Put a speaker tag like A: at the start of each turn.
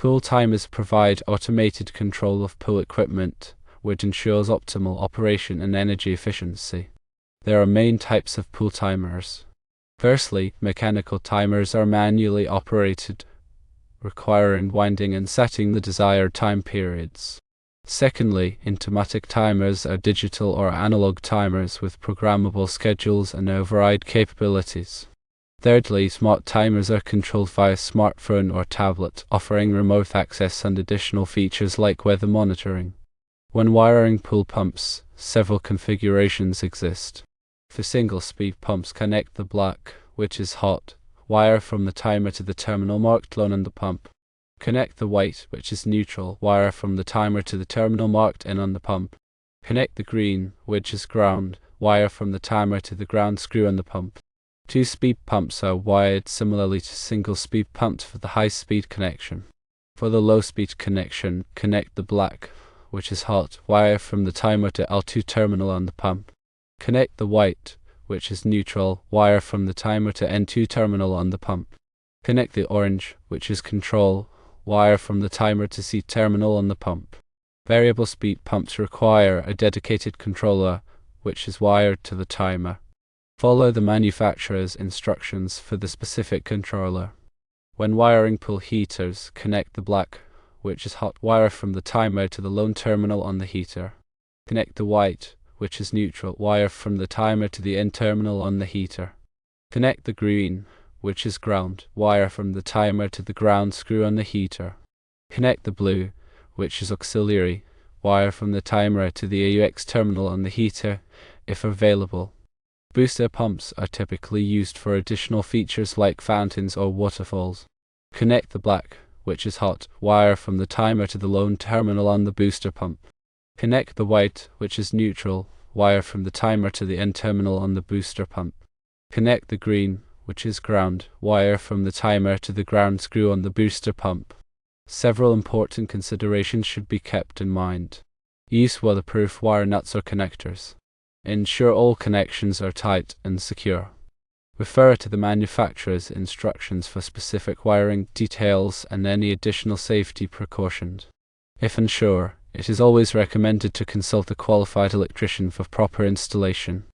A: Pool timers provide automated control of pool equipment, which ensures optimal operation and energy efficiency. There are main types of pool timers. Firstly, mechanical timers are manually operated, requiring winding and setting the desired time periods. Secondly, automatic timers are digital or analog timers with programmable schedules and override capabilities. Thirdly, smart timers are controlled via smartphone or tablet, offering remote access and additional features like weather monitoring. When wiring pool pumps, several configurations exist. For single-speed pumps, connect the black, which is hot, wire from the timer to the terminal marked N on the pump. Connect the white, which is neutral, wire from the timer to the terminal marked N on the pump. Connect the green, which is ground, wire from the timer to the ground screw on the pump. Two-speed pumps are wired similarly to single-speed pumps for the high-speed connection. For the low-speed connection, connect the black, which is hot, wire from the timer to L2 terminal on the pump. Connect the white, which is neutral, wire from the timer to N2 terminal on the pump. Connect the orange, which is control, wire from the timer to C terminal on the pump. Variable speed pumps require a dedicated controller, which is wired to the timer. Follow the manufacturer's instructions for the specific controller. When wiring pool heaters, connect the black, which is hot, wire from the timer to the lone terminal on the heater. Connect the white, which is neutral, wire from the timer to the N terminal on the heater. Connect the green, which is ground, wire from the timer to the ground screw on the heater. Connect the blue, which is auxiliary, wire from the timer to the AUX terminal on the heater, if available. Booster pumps are typically used for additional features like fountains or waterfalls. Connect the black, which is hot, wire from the timer to the lone terminal on the booster pump. Connect the white, which is neutral, wire from the timer to the N terminal on the booster pump. Connect the green, which is ground, wire from the timer to the ground screw on the booster pump. Several important considerations should be kept in mind. Use weatherproof wire nuts or connectors. Ensure all connections are tight and secure. Refer to the manufacturer's instructions for specific wiring details and any additional safety precautions. If unsure, it is always recommended to consult a qualified electrician for proper installation.